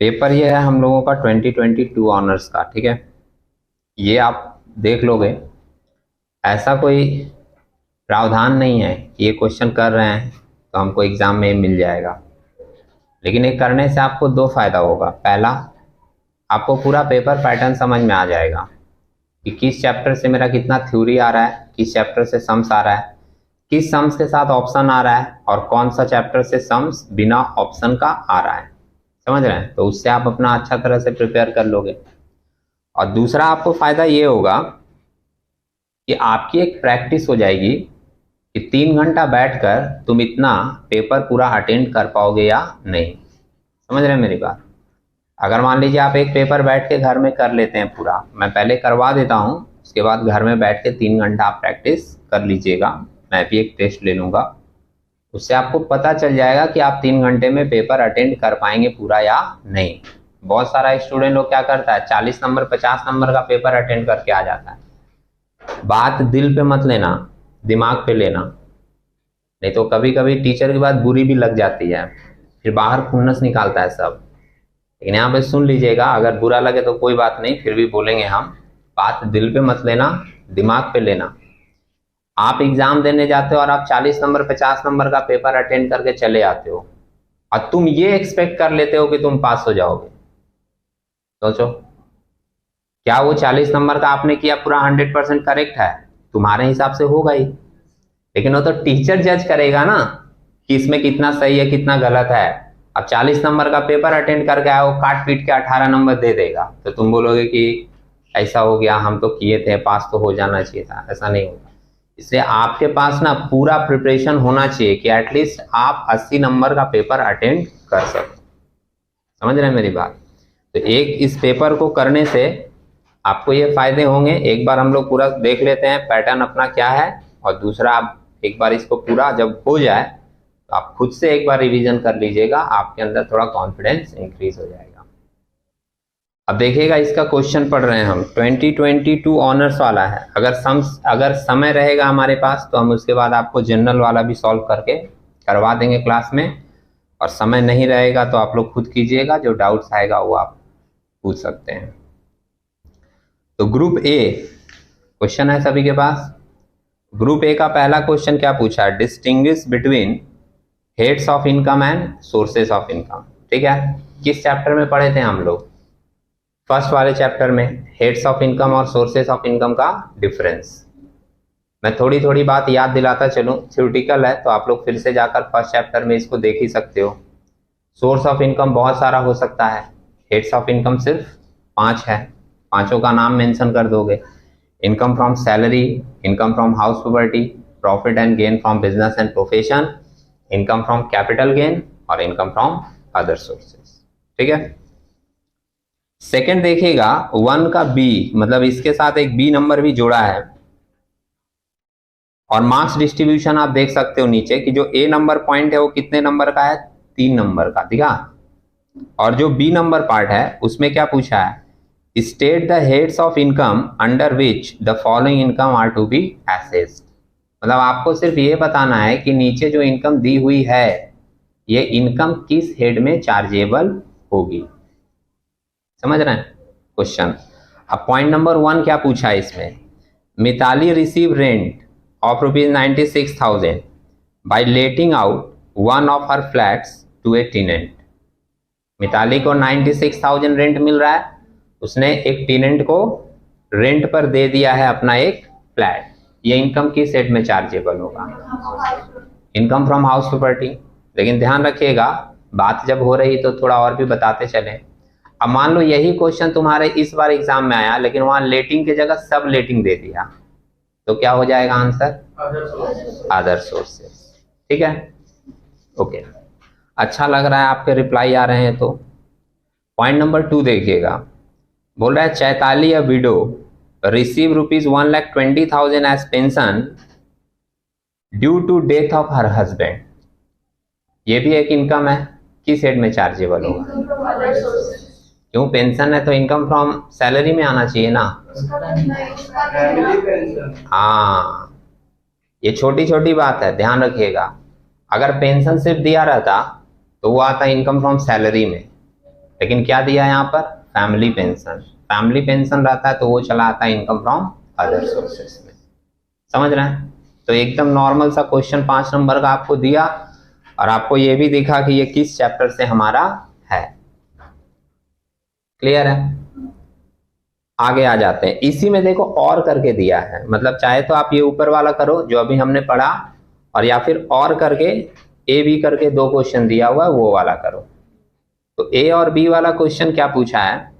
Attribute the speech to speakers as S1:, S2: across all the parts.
S1: Paper ये है हम लोगों का 2022 ऑनर्स का, ठीक है। ये आप देख लोगे, ऐसा कोई प्रावधान नहीं है कि ये क्वेश्चन कर रहे हैं तो हमको एग्जाम में मिल जाएगा। लेकिन ये करने से आपको दो फायदा होगा। पहला, आपको पूरा पेपर पैटर्न समझ में आ जाएगा कि किस चैप्टर से मेरा कितना थ्योरी आ रहा है, किस चैप्टर से सम्स आ रहा है, किस सम्स के साथ ऑप्शन आ रहा है और कौन सा चैप्टर से सम्स बिना ऑप्शन का आ रहा है। समझ रहे हैं? तो उससे आप अपना अच्छा तरह से प्रिपेयर कर लोगे। और दूसरा आपको फायदा ये होगा कि आपकी एक प्रैक्टिस हो जाएगी कि 3 घंटा बैठकर तुम इतना पेपर पूरा अटेंड कर पाओगे या नहीं। समझ रहे हैं मेरी बात? अगर मान लीजिए आप एक पेपर बैठ के घर में कर लेते हैं पूरा, मैं पहले करवा देता हूँ, उसके बाद घर में बैठ के 3 घंटा आप प्रैक्टिस कर लीजिएगा, मैं भी एक टेस्ट ले लूँगा, उससे आपको पता चल जाएगा कि आप 3 घंटे में पेपर अटेंड कर पाएंगे पूरा या नहीं। बहुत सारा स्टूडेंट लोग क्या करता है, 40 नंबर 50 नंबर का पेपर अटेंड करके आ जाता है। बात दिल पे मत लेना, दिमाग पे लेना, नहीं तो कभी कभी टीचर की बात बुरी भी लग जाती है, फिर बाहर खुन्नस निकालता है सब। लेकिन यहाँ पे सुन लीजिएगा, अगर बुरा लगे तो कोई बात नहीं, फिर भी बोलेंगे हम, बात दिल पे मत लेना, दिमाग पे लेना। आप एग्जाम देने जाते हो और आप 40 नंबर 50 नंबर का पेपर अटेंड करके चले आते हो और तुम ये एक्सपेक्ट कर लेते हो कि तुम पास हो जाओगे। सोचो, क्या वो 40 नंबर का आपने किया पूरा 100% करेक्ट है? तुम्हारे हिसाब से होगा ही, लेकिन वो तो टीचर जज करेगा ना कि इसमें कितना सही है कितना गलत है। अब 40 नंबर का पेपर अटेंड करके आया, वो काट पीट के 18 नंबर दे देगा तो तुम बोलोगे कि ऐसा हो गया, हम तो किए थे, पास तो हो जाना चाहिए था। ऐसा नहीं होगा। इसलिए आपके पास ना पूरा प्रिपरेशन होना चाहिए कि एटलीस्ट आप 80 नंबर का पेपर अटेंड कर सको। समझ रहे हैं मेरी बात? तो एक इस पेपर को करने से आपको ये फायदे होंगे। एक बार हम लोग पूरा देख लेते हैं पैटर्न अपना क्या है, और दूसरा आप एक बार इसको पूरा जब हो जाए तो आप खुद से एक बार रिवीजन कर लीजिएगा, आपके अंदर थोड़ा कॉन्फिडेंस इंक्रीज हो जाएगा। अब देखिएगा, इसका क्वेश्चन पढ़ रहे हैं हम, 2022 ऑनर्स वाला है। अगर समय रहेगा हमारे पास तो हम उसके बाद आपको जनरल वाला भी सॉल्व करके करवा देंगे क्लास में, और समय नहीं रहेगा तो आप लोग खुद कीजिएगा, जो डाउट्स आएगा वो आप पूछ सकते हैं। तो ग्रुप ए क्वेश्चन है सभी के पास। ग्रुप ए का पहला क्वेश्चन क्या पूछा है, distinguish between heads of income and sources of income. ठीक है, किस चैप्टर में पढ़े थे हम लोग? फर्स्ट वाले चैप्टर में, हेड्स ऑफ इनकम और सोर्सेस ऑफ इनकम का डिफरेंस। मैं थोड़ी थोड़ी बात याद दिलाता चलूं, थ्योरेटिकल है तो आप लोग फिर से जाकर फर्स्ट चैप्टर में इसको देख ही सकते हो। सोर्स ऑफ इनकम बहुत सारा हो सकता है, हेड्स ऑफ इनकम सिर्फ 5 है, पांचों का नाम मेंशन कर दोगे। Income from salary, income from house property, profit and gain from business and profession, income from capital gain और इनकम फ्रॉम अदर सोर्सेस। ठीक है। सेकंड देखिएगा, 1 का बी, मतलब इसके साथ एक बी नंबर भी जोड़ा है, और मार्क्स डिस्ट्रीब्यूशन आप देख सकते हो नीचे कि जो ए नंबर पॉइंट है वो कितने नंबर का है, 3 नंबर का, ठीक है। और जो बी नंबर पार्ट है उसमें क्या पूछा है, state the heads of income under which the following income are to be assessed. मतलब आपको सिर्फ ये बताना है कि नीचे जो इनकम दी हुई है ये इनकम किस हेड में चार्जेबल होगी। समझ रहे हैं क्वेश्चन? अब पॉइंट नंबर 1 क्या पूछा है इसमें, Mitali receive rent of ₹96,000 by letting out one of her flats to a tenant. Mitali को 96,000 रेंट मिल रहा है, उसने एक टेनेंट को रेंट पर दे दिया है अपना एक फ्लैट। ये इनकम किस हेड में चार्जेबल होगा? Income from house property. लेकिन ध्यान रखिएगा, बात जब हो रही तो थोड़ा और भी बताते चलें। अब मान लो यही क्वेश्चन तुम्हारे इस बार एग्जाम में आया, लेकिन वहां लेटिंग की जगह सब लेटिंग दे दिया, तो क्या हो जाएगा आंसर? Other sources. ठीक है, ओके। अच्छा लग रहा है आपके रिप्लाई आ रहे हैं। तो पॉइंट नंबर 2 देखिएगा, बोल रहा है Chaitali a widow receive ₹1,20,000 as pension due to death of her husband. ये भी एक इनकम है, किस हेड में चार्जेबल होगा? क्यों, पेंशन है तो इनकम फ्रॉम सैलरी में आना चाहिए ना। हाँ, ये छोटी छोटी बात है, ध्यान रखिएगा। अगर पेंशन सिर्फ दिया रहता तो वो आता इनकम फ्रॉम सैलरी में, लेकिन क्या दिया है यहाँ पर, फैमिली पेंशन। फैमिली पेंशन रहता है तो वो चला आता है इनकम फ्रॉम अदर सोर्सेस में। समझ रहे हैं? तो एकदम नॉर्मल सा क्वेश्चन 5 नंबर का आपको दिया, और आपको ये भी दिखा कि ये किस चैप्टर से हमारा है। क्लियर है? आगे आ जाते हैं। इसी में देखो और करके दिया है, मतलब चाहे तो आप ये ऊपर वाला करो जो अभी हमने पढ़ा, और या फिर और करके ए बी करके 2 क्वेश्चन दिया हुआ है वो वाला करो। तो ए और बी वाला क्वेश्चन क्या पूछा है,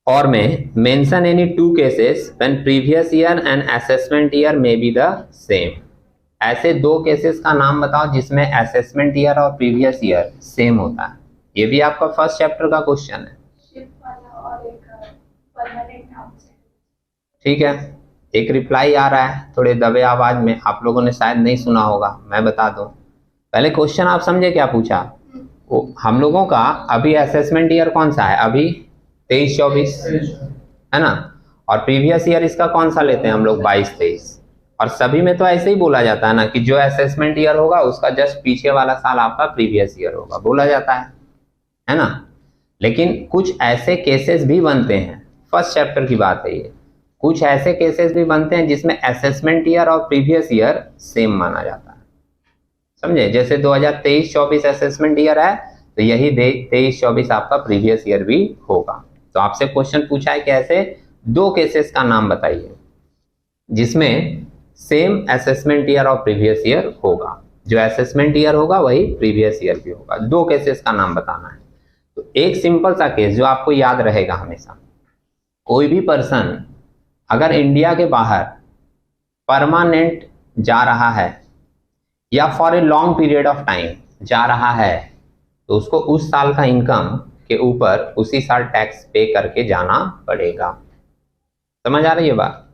S1: और में mention any 2 cases when previous year and assessment year may be the same. ऐसे 2 केसेस का नाम बताओ जिसमें असेसमेंट ईयर और प्रीवियस ईयर सेम होता है। ये भी आपका फर्स्ट चैप्टर का क्वेश्चन है। ठीक है, एक रिप्लाई आ रहा है थोड़े दबे आवाज में, आप लोगों ने शायद नहीं सुना होगा, मैं बता दूं। पहले क्वेश्चन आप समझे क्या पूछा? वो हम लोगों का अभी असेसमेंट ईयर कौन सा है, अभी 23-24 है ना, और प्रीवियस ईयर इसका कौन सा लेते हैं हम लोग, 22-23। और सभी में तो ऐसे ही बोला जाता है ना कि जो असेसमेंट ईयर होगा उसका जस्ट पीछे वाला साल आपका प्रीवियस ईयर होगा, बोला जाता है ना। लेकिन कुछ ऐसे केसेस भी बनते हैं, फर्स्ट चैप्टर की बात है ये, कुछ ऐसे केसेस भी बनते हैं जिसमें असेसमेंट ईयर और प्रीवियस ईयर सेम माना जाता है। समझे? जैसे 2023-24 असेसमेंट ईयर है तो यही 23-24 आपका प्रीवियस ईयर भी होगा। तो आपसे क्वेश्चन पूछा है कि ऐसे 2 केसेस का नाम बताइए जिसमें सेम असेसमेंट ईयर और प्रीवियस ईयर होगा, जो असेसमेंट ईयर होगा वही प्रीवियस ईयर भी होगा। 2 केसेस का नाम बताना है। तो एक सिंपल सा केस जो आपको याद रहेगा हमेशा, कोई भी पर्सन अगर इंडिया के बाहर परमानेंट जा रहा है या for a long period of time जा रहा है तो उसको उस साल का इनकम के ऊपर उसी साल टैक्स पे करके जाना पड़ेगा। समझ आ रही है बात?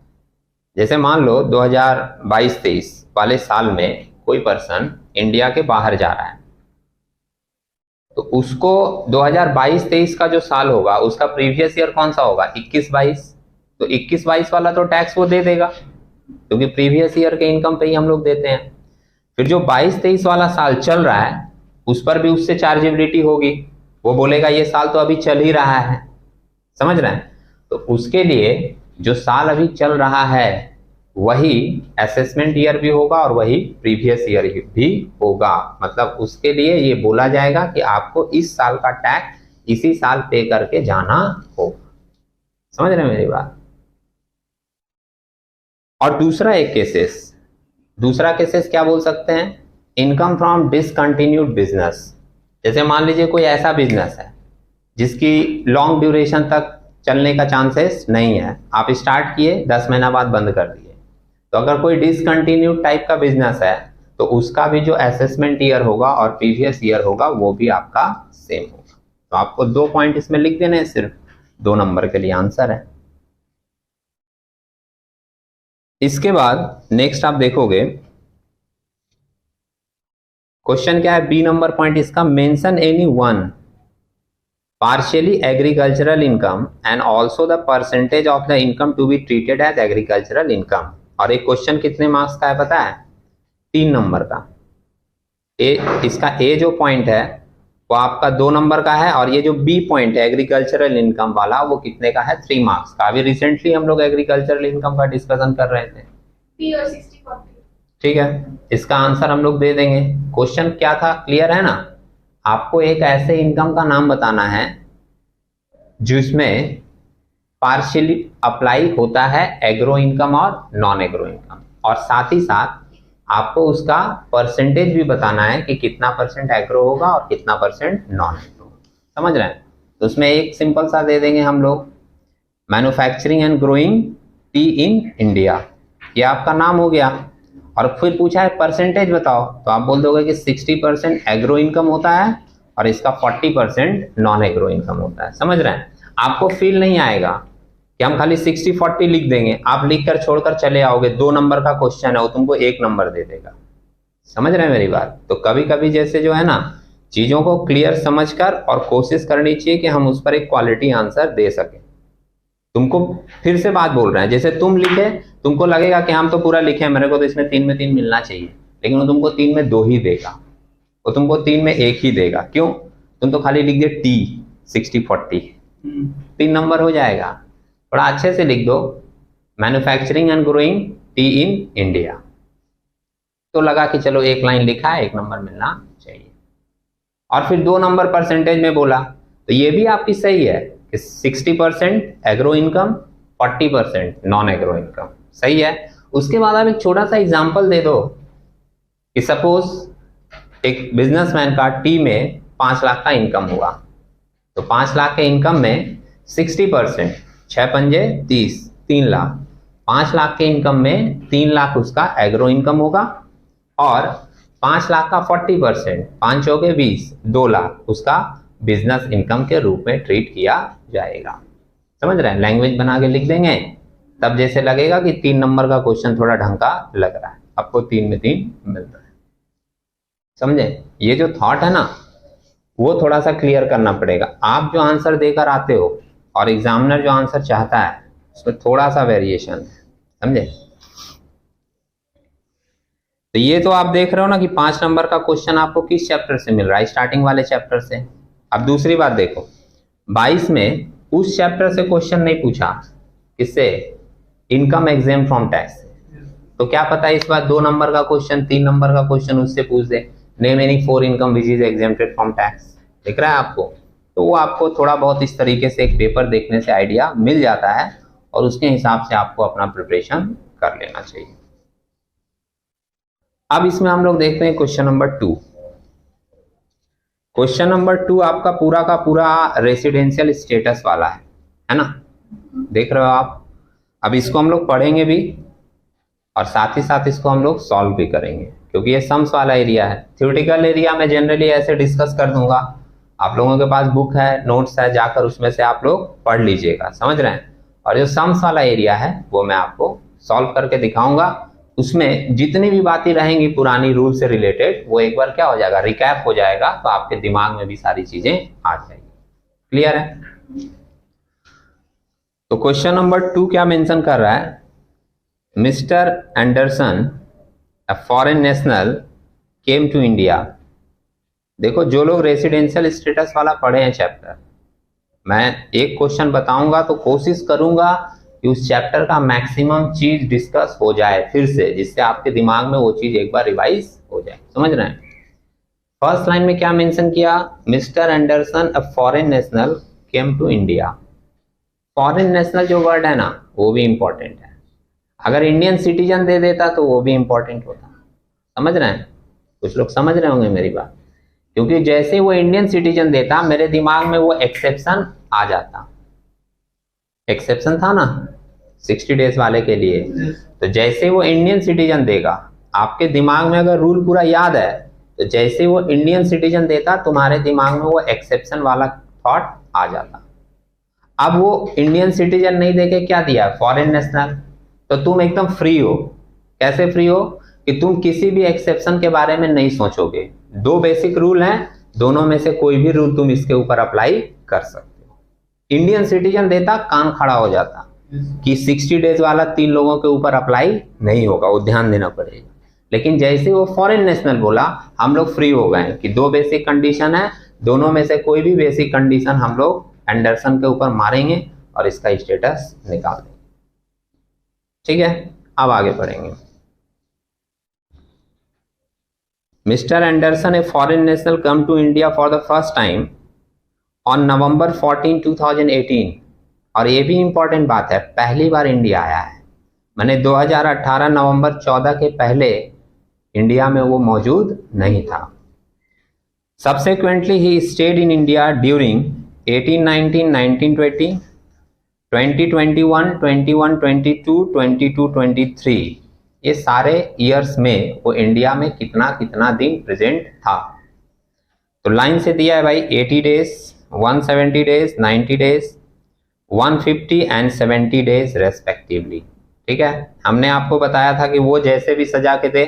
S1: जैसे मान लो 2022-23 वाले साल में कोई पर्सन इंडिया के बाहर जा रहा है तो उसको 2022-23 का जो साल होगा उसका प्रीवियस ईयर कौन सा होगा, 21-22। तो 21-22 वाला तो टैक्स वो दे देगा क्योंकि प्रीवियस ईयर के इनकम पे ही हम लोग देते हैं। फिर जो 22-23 वाला साल चल रहा है उस पर भी उससे चार्जेबिलिटी होगी, वो बोलेगा ये साल तो अभी चल ही रहा है। समझ रहे हैं? तो उसके लिए जो साल अभी चल रहा है वही असेसमेंट ईयर भी होगा और वही प्रीवियस ईयर भी होगा। मतलब उसके लिए ये बोला जाएगा कि आपको इस साल का टैक्स इसी साल पे करके जाना होगा। समझ रहे हैं मेरी बात? और दूसरा केसेस क्या बोल सकते हैं, इनकम फ्रॉम डिसकंटिन्यूड बिजनेस। जैसे मान लीजिए कोई ऐसा बिजनेस है जिसकी लॉन्ग ड्यूरेशन तक चलने का चांसेस नहीं है, आप स्टार्ट किए 10 महीना बाद बंद कर दिए, तो अगर कोई डिसकंटिन्यूड टाइप का बिजनेस है तो उसका भी जो असेसमेंट ईयर होगा और प्रीवियस ईयर होगा वो भी आपका सेम होगा। तो आपको 2 पॉइंट इसमें लिख देने हैं, सिर्फ 2 नंबर के लिए आंसर है। इसके बाद नेक्स्ट आप देखोगे क्वेश्चन क्या है, बी नंबर पॉइंट इसका, mention any one partially agricultural income and also the percentage of the income to be treated as agricultural income. और एक क्वेश्चन कितने मार्क्स का है पता है, 3 नंबर का। इसका ए जो पॉइंट है वो आपका 2 नंबर का है, और ये जो बी पॉइंट है एग्रीकल्चरल इनकम वाला वो कितने का है, 3 मार्क्स का। अभी रिसेंटली हम लोग एग्रीकल्चरल इनकम का डिस्कशन कर रहे थे।
S2: बी और 60-40।
S1: ठीक है, इसका आंसर हम लोग दे देंगे। क्वेश्चन क्या था, क्लियर है ना? आपको एक ऐसे इनकम का नाम बताना है जिसमें पार्शियली अप्लाई होता है एग्रो इनकम और नॉन एग्रो इनकम, और साथ ही साथ आपको उसका परसेंटेज भी बताना है कि कितना % एग्रो होगा और कितना % नॉन एग्रो। समझ रहे हैं? तो उसमें एक सिंपल सा दे देंगे हम लोग, manufacturing and growing T in India, ये आपका नाम हो गया। और फिर पूछा है परसेंटेज बताओ, तो आप बोल दोगे कि 60% एग्रो इनकम होता है और इसका 40% नॉन एग्रो इनकम होता है। समझ रहे हैं? आपको फील नहीं आएगा कि हम खाली 60-40 लिख देंगे, आप लिख कर छोड़कर चले आओगे, 2 नंबर का क्वेश्चन है वो तुमको 1 नंबर दे देगा। समझ रहे हैं मेरी बात? तो कभी कभी जैसे जो है ना, चीजों को क्लियर समझकर और कोशिश करनी चाहिए कि हम उस पर एक क्वालिटी आंसर दे सकें। तुमको फिर से बात बोल रहे हैं, जैसे तुम लिखे तुमको लगेगा कि हम तो पूरा लिखे, मेरे को तो इसमें 3 में 3 मिलना चाहिए, लेकिन वो तुमको 3 में 2 ही देगा, वो तुमको 3 में 1 ही देगा। क्यों? तुम तो खाली लिख दे टी, 60-40, 3 नंबर हो जाएगा। थोड़ा अच्छे से लिख दो, manufacturing and growing T in India, तो लगा कि चलो एक लाइन लिखा है, 1 नंबर मिलना चाहिए। और फिर 2 नंबर परसेंटेज में बोला, तो ये भी आपकी सही है कि 60% agro income, 40% non agro income, सही है। उसके बाद आप एक छोटा सा एग्जांपल दे दो कि सपोज एक बिजनेसमैन का टी में 5 लाख का इनकम हुआ, तो 5 लाख के इनकम में 60%, 6 पंजे 30, 3 लाख, 5 लाख के इनकम में 3 लाख उसका एग्रो इनकम होगा, और 5 लाख का 40%, 5 चौके 20, 2 लाख उसका बिजनेस इनकम के रूप में ट्रीट किया जाएगा। समझ रहे हैं? लैंग्वेज बना के लिख देंगे, तब जैसे लगेगा कि 3 नंबर का क्वेश्चन थोड़ा ढंग का लग रहा है, आपको 3 में 3 मिलता है। समझे? ये जो थॉट है ना, वो थोड़ा सा क्लियर करना पड़ेगा। आप जो आंसर देकर आते हो और एग्जामिनर जो आंसर चाहता है, उसमें थोड़ा सा वेरिएशन है, समझे? तो ये तो आप देख रहे हो ना कि 5 नंबर का क्वेश्चन आपको किस चैप्टर से मिल रहा है, स्टार्टिंग वाले चैप्टर से। अब दूसरी बात देखो, 22 में उस चैप्टर से क्वेश्चन नहीं पूछा, किससे? Income exempt from tax. तो क्या पता इस बार 2 नंबर का क्वेश्चन, 3 नंबर का क्वेश्चन उससे पूछ दे, name any 4 income which is exempted from tax. दिख रहा है आपको? तो वो आपको थोड़ा बहुत इस तरीके से एक पेपर देखने से आइडिया मिल जाता है, और उसके हिसाब से आपको अपना प्रिपरेशन कर लेना चाहिए। अब इसमें हम लोग देखते हैं क्वेश्चन नंबर 2। क्वेश्चन नंबर 2 आपका पूरा का पूरा रेसिडेंशियल स्टेटस वाला है ना? देख रहे हो आप? अब इसको हम लोग पढ़ेंगे भी, और साथ ही साथ इसको हम लोग सॉल्व भी करेंगे, क्योंकि ये सम्स वाला एरिया है। थ्योरेटिकल एरिया में जनरली ऐसे डिस्कस कर दूंगा, आप लोगों के पास बुक है, नोट्स है, जाकर उसमें से आप लोग पढ़ लीजिएगा, समझ रहे हैं? और जो सम्स वाला एरिया है वो मैं आपको सॉल्व करके दिखाऊंगा। उसमें जितनी भी बातें रहेंगी पुरानी रूल से रिलेटेड, वो एक बार क्या हो जाएगा, रिकैप हो जाएगा, तो आपके दिमाग में भी सारी चीजें आ जाएगी। क्लियर है? तो क्वेश्चन नंबर 2 क्या मेंशन कर रहा है? Mister Anderson, a foreign national, came to India। देखो, जो लोग रेसिडेंशियल स्टेटस वाला पढ़े हैं चैप्टर, मैं एक क्वेश्चन बताऊंगा तो कोशिश करूंगा कि उस चैप्टर का मैक्सिमम चीज डिस्कस हो जाए फिर से, जिससे आपके दिमाग में वो चीज एक बार रिवाइज हो जाए। समझ रहे हैं? फर्स्ट लाइन में क्या मेंशन किया? Mister Anderson, a foreign national, came to India. Foreign national जो वर्ड है ना, वो भी इंपॉर्टेंट है। अगर इंडियन सिटीजन दे देता तो वो भी इंपॉर्टेंट होता। समझ रहे हैं? कुछ लोग समझ रहे होंगे मेरी बात, क्योंकि जैसे वो इंडियन सिटीजन देता, मेरे दिमाग में वो एक्सेप्शन आ जाता। एक्सेप्शन था ना 60 डेज वाले के लिए, तो जैसे वो इंडियन सिटीजन देगा, आपके दिमाग में अगर रूल पूरा याद है, तो जैसे वो इंडियन सिटीजन देता, तुम्हारे दिमाग में वो एक्सेप्शन वाला थॉट आ जाता। अब वो इंडियन सिटीजन नहीं देके क्या दिया? Foreign national. तो तुम एकदम फ्री हो। कैसे फ्री हो? कि तुम किसी भी एक्सेप्शन के बारे में नहीं सोचोगे। 2 बेसिक रूल हैं, दोनों में से कोई भी रूल तुम इसके ऊपर अप्लाई कर सकते हो। इंडियन सिटीजन देता, कान खड़ा हो जाता कि 60 डेज वाला 3 लोगों के ऊपर अप्लाई नहीं होगा, वो ध्यान देना पड़ेगा। लेकिन जैसे वो फॉरेन नेशनल बोला, हम लोग फ्री हो गए कि 2 बेसिक कंडीशन है, दोनों में से कोई भी बेसिक कंडीशन हम लोग एंडरसन के ऊपर मारेंगे और इसका स्टेटस निकाल देंगे। ठीक है, अब आगे बढ़ेंगे। Mister Anderson, a foreign national, come to India for the first time on November 14, 2018। और ये भी इंपॉर्टेंट बात है, पहली बार इंडिया आया है। मैंने 2018 नवंबर 14 के पहले इंडिया में वो मौजूद नहीं था। Subsequently, he stayed in India during 1819, 1920, 2021, 21, 22, 22, 23। ये सारे ईयर्स में वो इंडिया में कितना कितना दिन प्रेजेंट था। तो लाइन से दिया है भाई, 80 days, 170 days, 90 days, 150 and 70 days respectively. ठीक है, हमने आपको बताया था कि वो जैसे भी सजा के दे,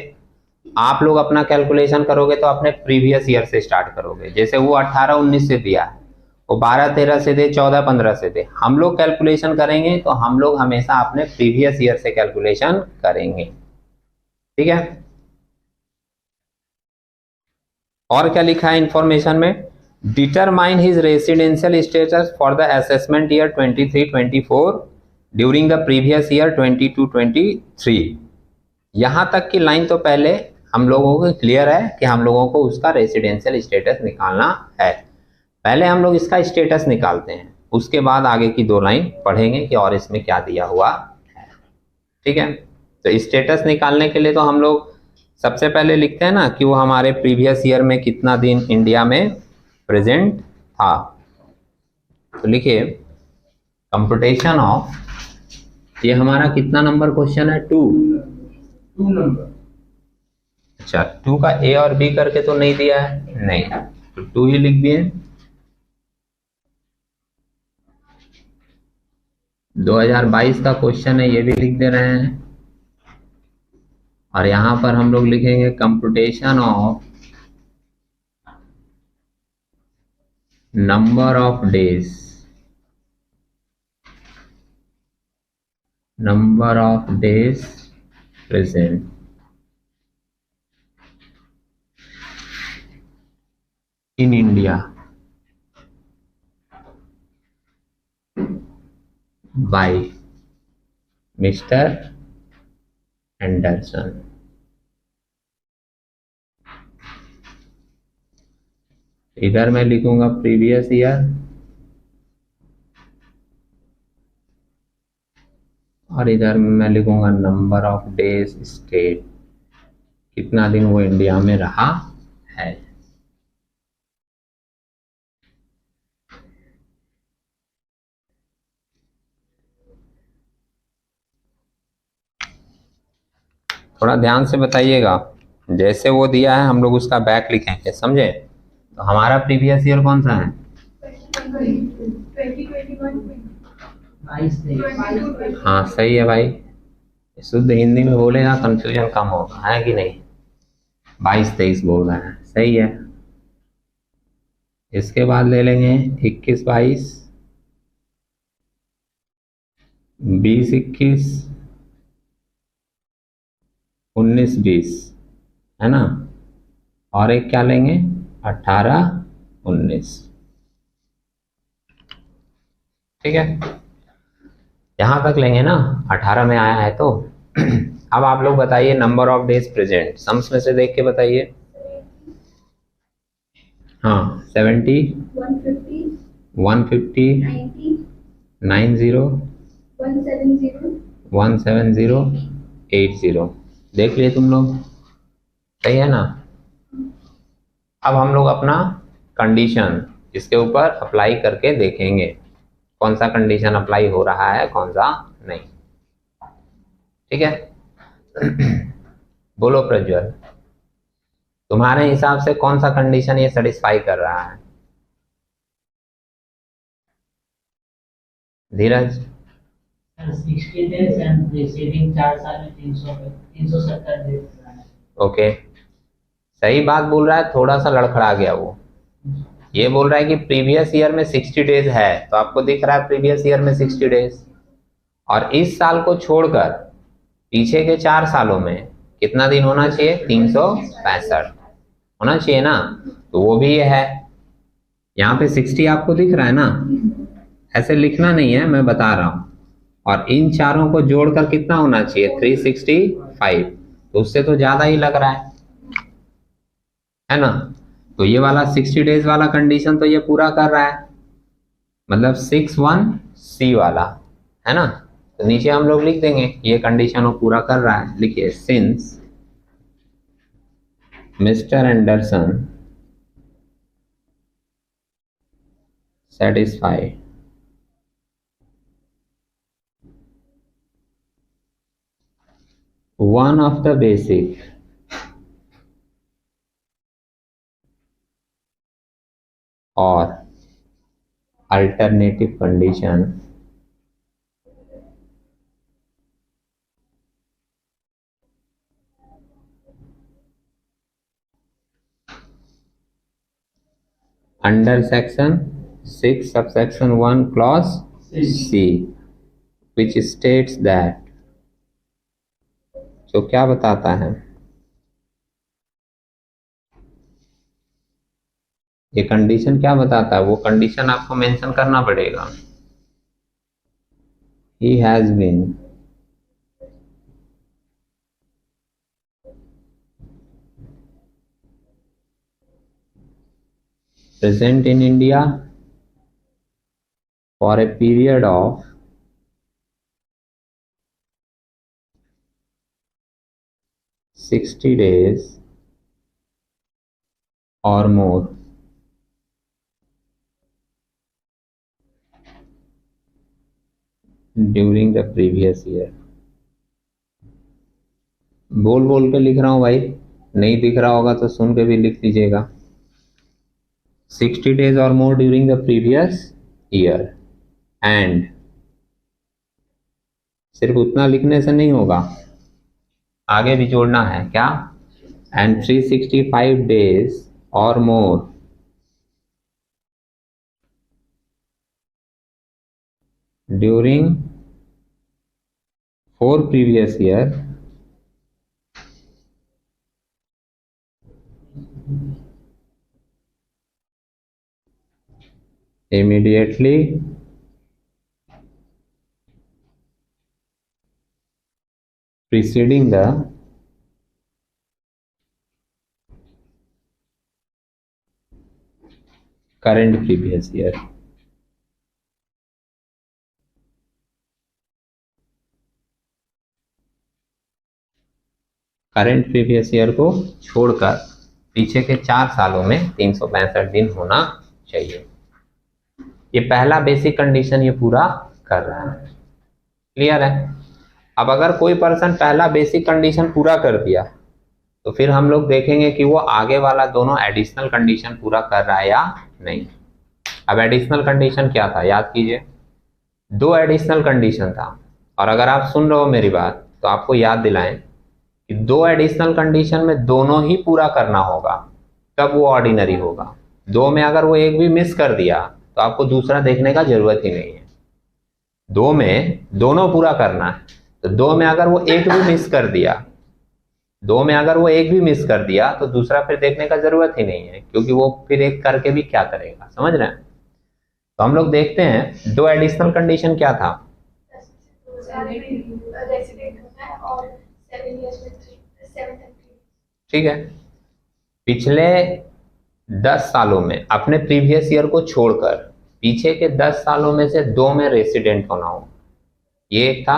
S1: आप लोग अपना कैलकुलेशन करोगे तो अपने प्रीवियस ईयर से स्टार्ट करोगे। जैसे वो 18-19 से दिया है, वो 12-13 से दे, 14-15 से दे, हम लोग कैलकुलेशन करेंगे तो हम लोग हमेशा अपने प्रीवियस ईयर से कैलकुलेशन करेंगे। ठीक है, और क्या लिखा है इंफॉर्मेशन में? Determine his residential status for the assessment year 23-24 during the previous year 22-23। यहां तक की लाइन तो पहले हम लोगों को क्लियर है कि हम लोगों को उसका रेसिडेंशियल स्टेटस निकालना है। पहले हम लोग इसका स्टेटस निकालते हैं, उसके बाद आगे की दो लाइन पढ़ेंगे कि और इसमें क्या दिया हुआ है। ठीक है, तो स्टेटस निकालने के लिए तो हम लोग सबसे पहले लिखते हैं ना कि वो हमारे प्रीवियस ईयर में कितना दिन इंडिया में प्रेजेंट था। तो लिखिए कंप्यूटेशन ऑफ, ये हमारा कितना नंबर क्वेश्चन है? 2 नंबर। अच्छा, 2 का ए और बी करके तो नहीं दिया है, नहीं, तो 2 ही लिख दिए। 2022 का क्वेश्चन है, ये भी लिख दे रहे हैं। और यहां पर हम लोग लिखेंगे computation of number of days, number of days present in India by mister Anderson. इधर मैं लिखूंगा प्रीवियस ईयर और इधर मैं लिखूंगा नंबर ऑफ डेज स्टेट, कितना दिन वो इंडिया में रहा है। थोड़ा ध्यान से बताइएगा, जैसे वो दिया है हम लोग उसका बैक लिखेंगे, समझे? तो हमारा प्रीवियस ईयर कौन सा है? 2021। हाँ सही है भाई, शुद्ध हिंदी में बोलेगा कंफ्यूजन कम होगा, है कि नहीं? 22-23 बोल रहे हैं, सही है। इसके बाद ले लेंगे 21-22, 20-21, 19-20, है ना? और एक क्या लेंगे? 18-19। ठीक है, यहां तक लेंगे ना, 18 में आया है तो। अब आप लोग बताइए number of days present, sums में से देख के बताइए। हाँ 70, 150, 90, 170, 80। देख लिए तुम लोग, सही है ना? अब हम लोग अपना कंडीशन इसके ऊपर अप्लाई करके देखेंगे कौन सा कंडीशन अप्लाई हो रहा है, कौन सा नहीं। ठीक है, बोलो प्रज्वल, तुम्हारे हिसाब से कौन सा कंडीशन ये सेटिस्फाई कर रहा है? धीरज?
S2: 60 days and receiving 4 साल में 370 days।
S1: ओके, सही बात बोल रहा है, थोड़ा सा लड़खड़ा गया वो। ये बोल रहा है कि प्रीवियस ईयर में 60 डेज है, तो आपको दिख रहा है प्रीवियस ईयर में 60 डेज, और इस साल को छोड़कर पीछे के 4 सालों में कितना दिन होना चाहिए? 365 होना चाहिए ना, तो वो भी ये है। यहाँ पे 60 आपको दिख रहा है ना, ऐसे लिखना नहीं है, मैं बता रहा हूं। और इन चारों को जोड़कर कितना होना चाहिए? 365, तो उससे तो ज्यादा ही लग रहा है ना? तो ये वाला 60 डेज वाला कंडीशन तो ये पूरा कर रहा है, मतलब 61C वाला, है ना? तो नीचे हम लोग लिख देंगे ये कंडीशन वो पूरा कर रहा है। लिखिए since mister Anderson satisfy one of the basic or alternative condition under section 6 subsection 1 clause C which states that, जो क्या बताता है? ये कंडीशन क्या बताता है, वो कंडीशन आपको मेंशन करना पड़ेगा। He has been present in India for a period of 60 days or more during the previous year। बोल बोल के लिख रहा हूं भाई, नहीं दिख रहा होगा तो सुन के भी लिख लीजिएगा। 60 days or more during the previous year and, सिर्फ उतना लिखने से नहीं होगा, आगे भी जोड़ना है क्या, and 365 days or more during 4 previous year immediately preceding the current previous year। Current previous year को छोड़कर पीछे के 4 सालों में 365 दिन होना चाहिए। ये पहला बेसिक कंडीशन ये पूरा कर रहा है। क्लियर है? अब अगर कोई पर्सन पहला बेसिक कंडीशन पूरा कर दिया तो फिर हम लोग देखेंगे कि वो आगे वाला दोनों एडिशनल कंडीशन पूरा कर रहा है या नहीं। अब एडिशनल कंडीशन क्या था, याद कीजिए। 2 एडिशनल कंडीशन था, और अगर आप सुन रहे हो मेरी बात तो आपको याद दिलाएं कि 2 एडिशनल कंडीशन में दोनों ही पूरा करना होगा, तब वो ऑर्डिनरी होगा। 2 में अगर वो एक भी मिस कर दिया तो आपको दूसरा देखने का जरूरत ही नहीं है। 2 में दोनों पूरा करना है, तो 2 में अगर वो एक भी मिस कर दिया, 2 में अगर वो एक भी मिस कर दिया तो दूसरा फिर देखने का जरूरत ही नहीं है, क्योंकि वो फिर एक करके भी क्या करेगा। समझ रहे हैं? तो हम लोग देखते हैं 2 एडिशनल कंडीशन क्या था। ठीक है, पिछले 10 सालों में अपने प्रीवियस ईयर को छोड़कर पीछे के 10 सालों में से 2 में रेसिडेंट होना हो, ये एक था।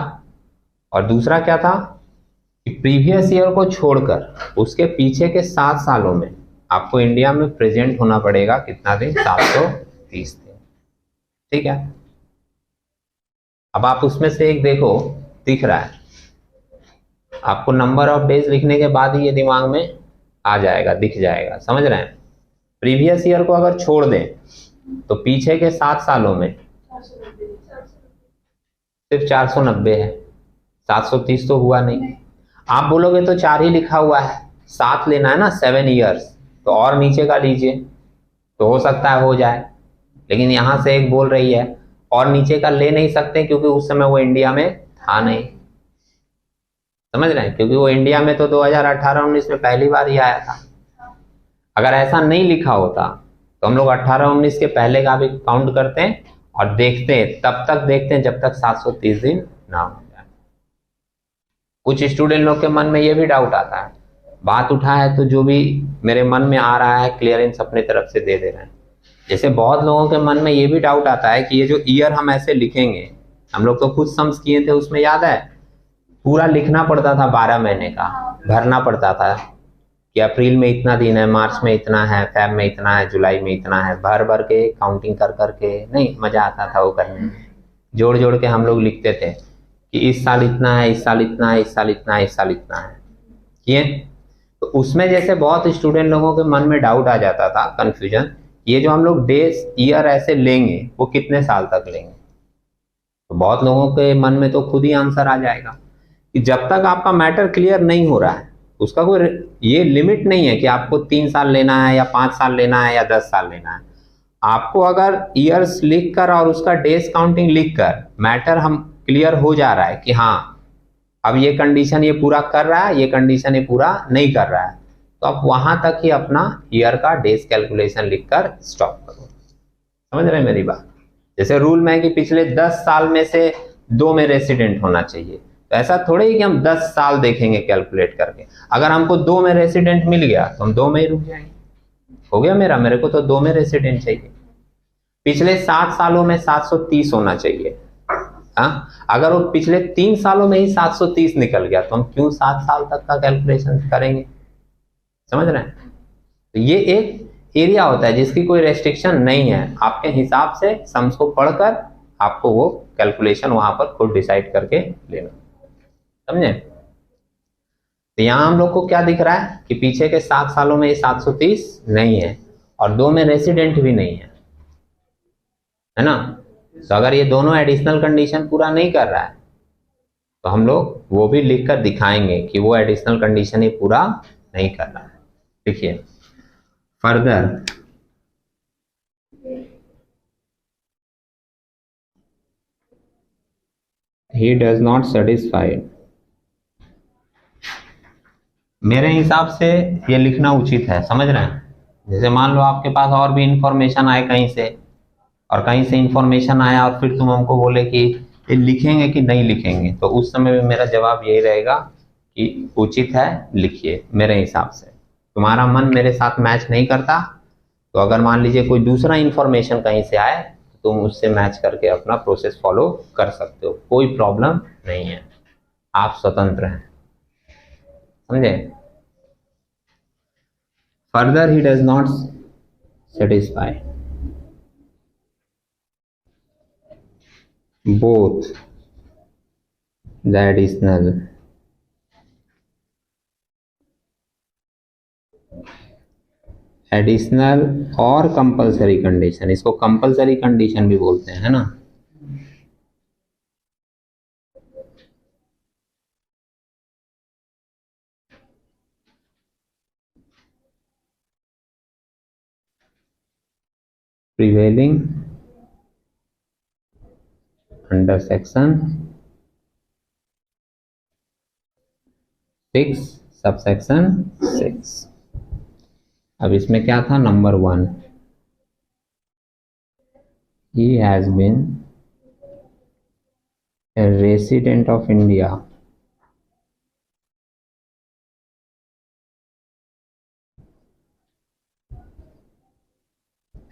S1: और दूसरा क्या था कि प्रीवियस ईयर को छोड़कर उसके पीछे के 7 सालों में आपको इंडिया में प्रेजेंट होना पड़ेगा। कितना दिन? 730 दिन। ठीक है, अब आप उसमें से एक देखो, दिख रहा है आपको, नंबर ऑफ डेज लिखने के बाद ही ये दिमाग में आ जाएगा, दिख जाएगा। समझ रहे हैं? प्रीवियस ईयर को अगर छोड़ दें तो पीछे के 7 सालों में सिर्फ 490 है, 730 तो हुआ नहीं। आप बोलोगे तो 4 ही लिखा हुआ है, 7 लेना है ना, 7 ईयर्स, तो और नीचे का लीजिए तो हो सकता है हो जाए। लेकिन यहां से एक बोल रही है और नीचे का ले नहीं सकते, क्योंकि उस समय वो इंडिया में था नहीं। समझ रहे हैं? क्योंकि वो इंडिया में तो 2018-19 में पहली बार ही आया था। अगर ऐसा नहीं लिखा होता तो हम लोग 18-19 के पहले का भी काउंट करते हैं और देखते हैं, तब तक देखते हैं जब तक 730 दिन ना हो जाए। कुछ स्टूडेंट लोग के मन में ये भी डाउट आता है, बात उठा है तो जो भी मेरे मन में आ रहा है क्लियरेंस अपने तरफ से दे रहे हैं। जैसे बहुत लोगों के मन में ये भी डाउट आता है कि ये जो ईयर हम ऐसे लिखेंगे, हम लोग तो खुद सम्स किए थे, उसमें याद है पूरा लिखना पड़ता था, 12 महीने का भरना पड़ता था कि अप्रैल में इतना दिन है, मार्च में इतना है, फैब में इतना है, जुलाई में इतना है, भर भर के काउंटिंग कर करके। नहीं, मजा आता था वो करने में, जोड़ जोड़ के हम लोग लिखते थे कि इस साल इतना है, इस साल इतना है, इस साल इतना है, इस साल इतना है। किए? तो उसमें जैसे बहुत स्टूडेंट लोगों के मन में डाउट आ जाता था, कंफ्यूजन, ये जो हम लोग डेज ईयर ऐसे लेंगे वो कितने साल तक लेंगे। तो बहुत लोगों के मन में तो खुद ही आंसर आ जाएगा कि जब तक आपका मैटर क्लियर नहीं हो रहा है, उसका कोई ये लिमिट नहीं है कि आपको 3 साल लेना है या 5 साल लेना है या 10 साल लेना है। आपको अगर ईयर्स लिख कर और उसका डेज काउंटिंग लिख कर मैटर हम क्लियर हो जा रहा है कि हाँ अब ये कंडीशन ये पूरा कर रहा है, ये कंडीशन ये पूरा नहीं कर रहा है, तो आप वहां तक ही अपना ईयर का डेज कैलकुलेशन लिखकर स्टॉप करो। समझ रहे हैं मेरी बात? जैसे रूल में है कि पिछले 10 साल में से 2 में रेसिडेंट होना चाहिए, तो ऐसा थोड़े ही कि हम 10 साल देखेंगे कैलकुलेट करके। अगर हमको 2 में रेसिडेंट मिल गया तो हम 2 में ही रुक जाएंगे, हो गया मेरे को तो 2 में रेसिडेंट चाहिए। पिछले 7 सालों में 730 होना चाहिए। हाँ, अगर वो पिछले 3 सालों में ही 730 निकल गया तो हम क्यों 7 साल तक का कैलकुलेशन करेंगे? समझ रहे हैं? तो ये एक एरिया होता है जिसकी कोई रेस्ट्रिक्शन नहीं है, आपके हिसाब से सम्स को पढ़कर आपको वो कैलकुलेशन वहां पर खुद डिसाइड करके लेना। समझे? तो यहां हम लोग को क्या दिख रहा है कि पीछे के 7 सालों में ये 730 नहीं है और 2 में रेसिडेंट भी नहीं है ना? तो अगर ये दोनों एडिशनल कंडीशन पूरा नहीं कर रहा है तो हम लोग वो भी लिखकर दिखाएंगे कि वो एडिशनल कंडीशन ये पूरा नहीं कर रहा है। देखिए further he does not satisfy, मेरे हिसाब से ये लिखना उचित है। समझ रहे हैं? जैसे मान लो आपके पास और भी इंफॉर्मेशन आए कहीं से, और कहीं से इंफॉर्मेशन आया और फिर तुम हमको बोले कि ये लिखेंगे कि नहीं लिखेंगे, तो उस समय भी मेरा जवाब यही रहेगा कि उचित है, लिखिए। मेरे हिसाब से तुम्हारा मन मेरे साथ मैच नहीं करता तो अगर मान लीजिए कोई दूसरा इंफॉर्मेशन कहीं से आए तो तुम उससे मैच करके अपना प्रोसेस फॉलो कर सकते हो, कोई प्रॉब्लम नहीं है, आप स्वतंत्र हैं। समझे? Further he does not satisfy both the additional और कंपलसरी कंडीशन, इसको कंपलसरी कंडीशन भी बोलते हैं, है ना? Prevailing under section 6 subsection 6। अब इसमें क्या था? Number 1, he has been a resident of India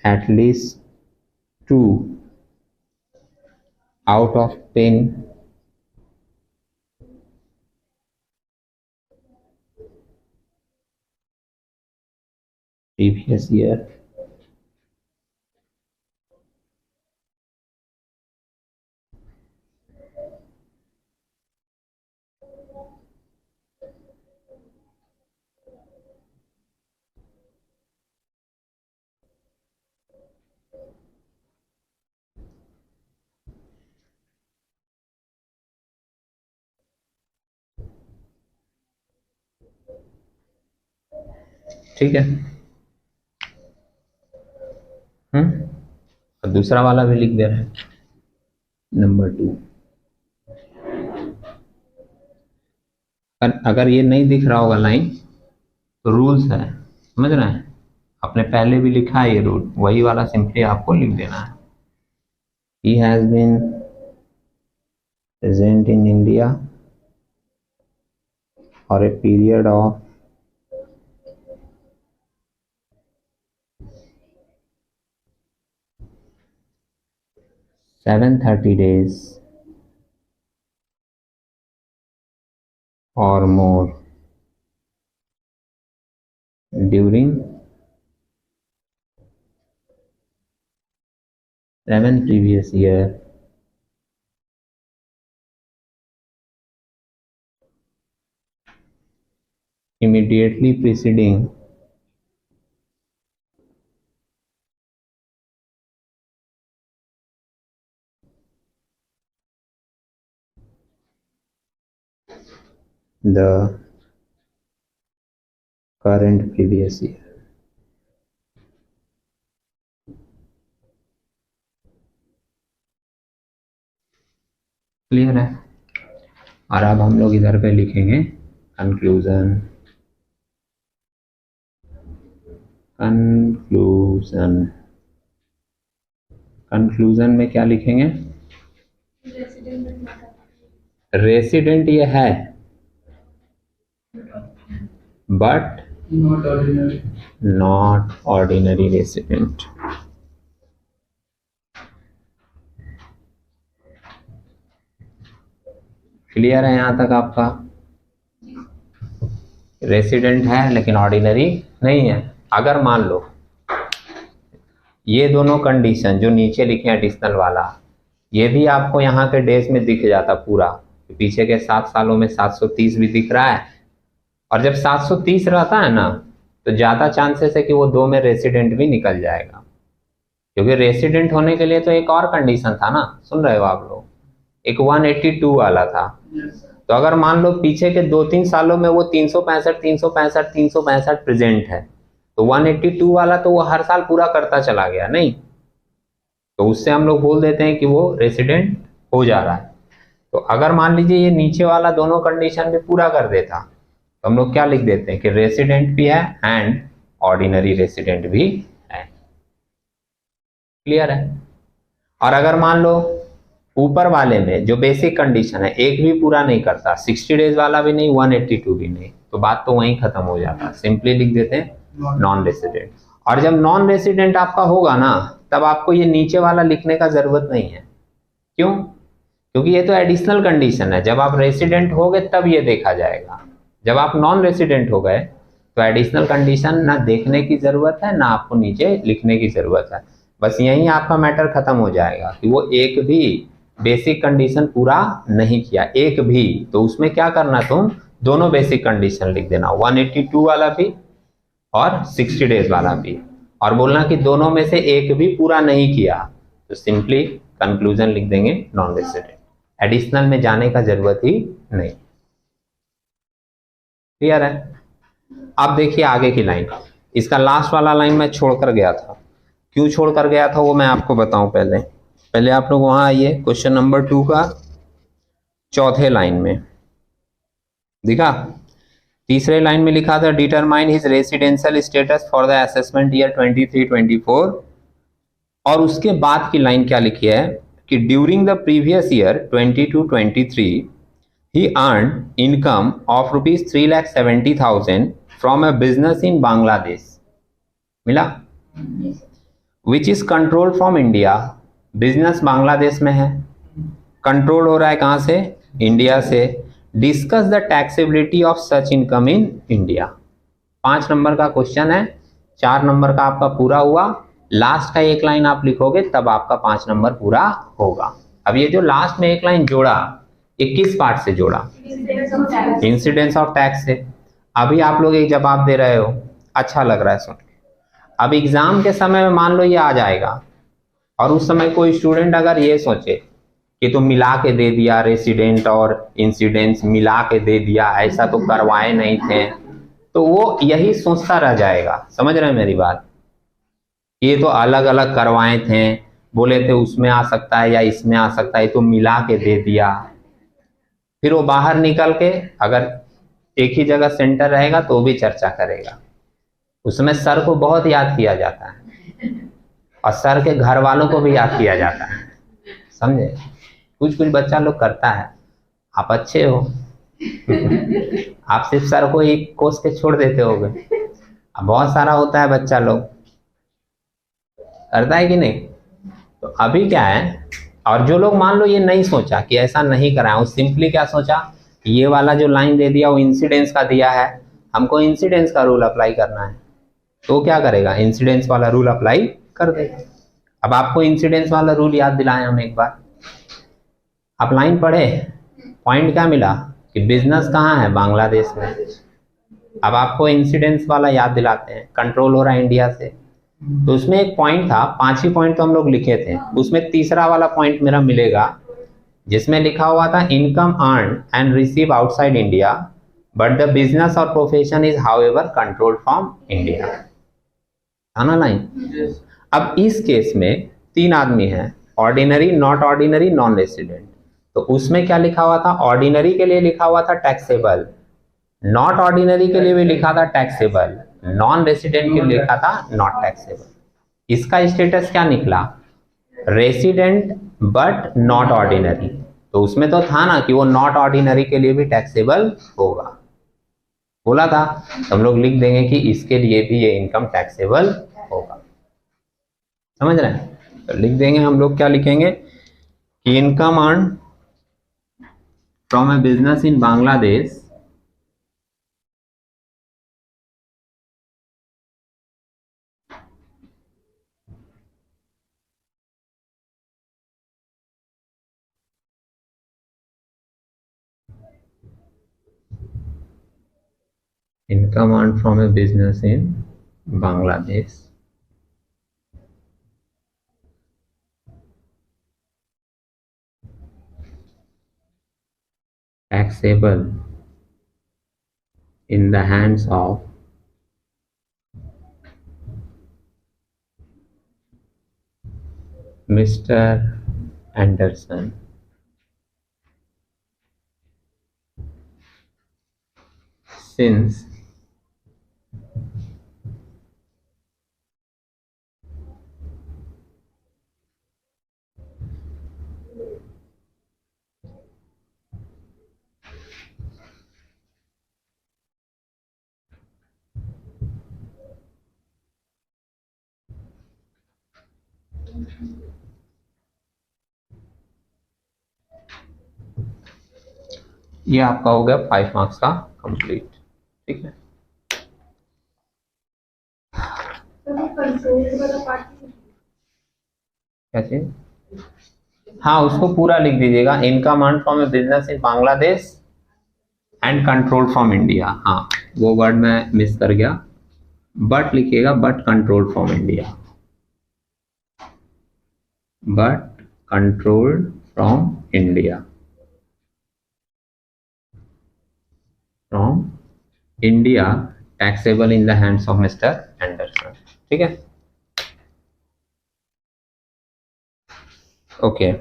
S1: at least 2 out of 10 previous year, ठीक है। और दूसरा वाला भी लिख दे रहे हैं, नंबर 2। अगर ये नहीं दिख रहा होगा लाइन तो रूल्स है, समझ रहे हैं? आपने पहले भी लिखा है ये रूल, वही वाला सिंपली आपको लिख देना है। He has been present in India for a period of 730 days or more during 7 previous year immediately preceding the current previous year। Clear है? और अब हम लोग इधर पे लिखेंगे कंक्लूजन। कंक्लूजन, कंक्लूजन में क्या लिखेंगे? रेसिडेंट ये है but not ordinary resident. Clear है यहां तक आपका? रेसिडेंट है लेकिन ऑर्डिनरी नहीं है। अगर मान लो ये दोनों कंडीशन जो नीचे लिखे एडिशनल वाला, ये भी आपको यहाँ के डेज में दिख जाता पूरा, पीछे के 7 सालों में 730 भी दिख रहा है, और जब 730 रहता है ना तो ज़्यादा चांसेस है कि वो 2 में रेसिडेंट भी निकल जाएगा, क्योंकि रेसिडेंट होने के लिए तो एक और कंडीशन था ना, सुन रहे हो आप लोग, एक 182 वाला था। तो अगर मान लो पीछे के 2-3 सालों में वो 365 प्रेजेंट है, तो 182 वाला तो वो हर साल पूरा करता चला गया नहीं, तो उससे हम लोग बोल देते हैं कि वो रेसिडेंट हो जा रहा है। तो अगर मान लीजिए ये नीचे वाला दोनों कंडीशन भी पूरा कर देता तो हम लोग क्या लिख देते हैं कि रेसिडेंट भी है एंड ऑर्डिनरी रेसिडेंट भी है। क्लियर है? और अगर मान लो ऊपर वाले में जो बेसिक कंडीशन है एक भी पूरा नहीं करता, 60 डेज वाला भी नहीं, 182 भी नहीं, तो बात तो वहीं खत्म हो जाता, सिंपली लिख देते हैं नॉन रेसिडेंट। और जब नॉन रेसिडेंट आपका होगा ना तब आपको ये नीचे वाला लिखने का जरूरत नहीं है। क्यों? क्योंकि ये तो एडिशनल कंडीशन है, जब आप रेसिडेंट हो गए तब ये देखा जाएगा। जब आप नॉन रेसिडेंट हो गए तो एडिशनल कंडीशन ना देखने की जरूरत है ना आपको नीचे लिखने की जरूरत है, बस यहीं आपका मैटर खत्म हो जाएगा कि वो एक भी बेसिक कंडीशन पूरा नहीं किया, एक भी, तो उसमें क्या करना, तुम दोनों बेसिक कंडीशन लिख देना, 182 वाला भी और 60 डेज वाला भी, और बोलना कि दोनों में से एक भी पूरा नहीं किया, तो सिंपली कंक्लूजन लिख देंगे नॉन रेसिडेंट, एडिशनल में जाने का जरूरत ही नहीं। क्लियर है? अब देखिए आगे की लाइन, इसका लास्ट वाला लाइन मैं छोड़कर गया था, क्यों छोड़कर गया था वो मैं आपको बताऊं। पहले आप लोग वहां आइए, क्वेश्चन नंबर 2 का चौथे लाइन में दिखा, तीसरे लाइन में लिखा था determine his residential status for the assessment year 23-24, और उसके बाद की लाइन क्या लिखी है कि during the previous year 22-23 he earned income of rupees 3,70,000 from a business in Bangladesh, मिला, which is controlled from India, business Bangladesh में है, कंट्रोल हो रहा है कहां से, इंडिया से, discuss the taxability of such income in India. 5 number का क्वेश्चन है, 4 नंबर का आपका पूरा हुआ, लास्ट का एक लाइन आप लिखोगे तब आपका 5 नंबर पूरा होगा। अब ये जो लास्ट में एक लाइन जोड़ा, ये किस पार्ट से जोड़ा, इंसिडेंस ऑफ टैक्स से। अभी आप लोग एक जवाब दे रहे हो, अच्छा लग रहा है सुन के, अब एग्जाम के समय में मान लो ये आ जाएगा, और उस समय कोई स्टूडेंट अगर ये सोचे कि तो मिला के दे दिया, रेसिडेंट और इंसिडेंस मिला के दे दिया, ऐसा तो करवाए नहीं थे, तो वो यही सोचता रह जाएगा। समझ रहे हैं मेरी बात? ये तो अलग अलग करवाए थे, बोले थे उसमें आ सकता है या इसमें आ सकता है, तो मिला के दे दिया। फिर वो बाहर निकल के अगर एक ही जगह सेंटर रहेगा तो वो भी चर्चा करेगा, उसमें सर को बहुत याद किया जाता है और सर के घर वालों को भी याद किया जाता है, समझे? कुछ बच्चा लोग करता है, आप अच्छे हो आप सिर्फ सर को एक कोस के छोड़ देते होगे, अब बहुत सारा होता है बच्चा लोग करता है कि नहीं। तो अभी क्या है, और जो लोग मान लो ये नहीं सोचा कि ऐसा नहीं कराएं, वो सिंपली क्या सोचा, ये वाला जो लाइन दे दिया वो इंसिडेंस का दिया है, हमको इंसिडेंस का रूल अप्लाई करना है, तो क्या करेगा, इंसिडेंस वाला रूल अप्लाई कर देगा। अब आपको इंसिडेंस वाला रूल याद दिलाए हम एक बार, आप लाइन पढ़े, पॉइंट क्या मिला कि बिजनेस कहाँ है, बांग्लादेश में। अब आपको इंसिडेंस वाला याद दिलाते हैं, कंट्रोल हो रहा है इंडिया से, तो उसमें एक पॉइंट था, 5 ही पॉइंट तो हम लोग लिखे थे, उसमें तीसरा वाला पॉइंट मेरा मिलेगा जिसमें लिखा हुआ था income earn and receive outside India but the business और profession is however controlled from India, था ना लाइन। अब इस केस में 3 आदमी हैं, ordinary, not ordinary, non resident, तो उसमें क्या लिखा हुआ था, ऑर्डिनरी के लिए लिखा हुआ था टैक्सेबल, नॉट ऑर्डिनरी के लिए भी लिखा था टैक्सेबल, नॉन रेसिडेंट के लिए लिखा था नॉट टैक्सेबल। इसका स्टेटस क्या निकला, रेसिडेंट बट नॉट ऑर्डिनरी। तो उसमें तो था ना कि वो नॉट ऑर्डिनरी के लिए भी टैक्सेबल होगा, बोला था। तो हम लोग लिख देंगे कि इसके लिए भी ये इनकम टैक्सेबल होगा, समझ रहे हैं। तो लिख देंगे हम लोग, क्या लिखेंगे कि income earn from A business in Bangladesh income earned from a business in Bangladesh taxable in the hands of Mr. Anderson since ये आपका हो गया 5 मार्क्स का कंप्लीट, ठीक है। क्या चीज, हाँ उसको पूरा लिख दीजिएगा, income earn from A business in Bangladesh and control from India. हाँ वो वर्ड मैं मिस कर गया, बट लिखिएगा, but control from India, but controlled from India, from India taxable in the hands of mister Anderson, ठीक है। ओके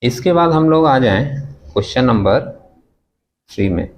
S1: इसके बाद हम लोग आ जाएं क्वेश्चन नंबर 3 में।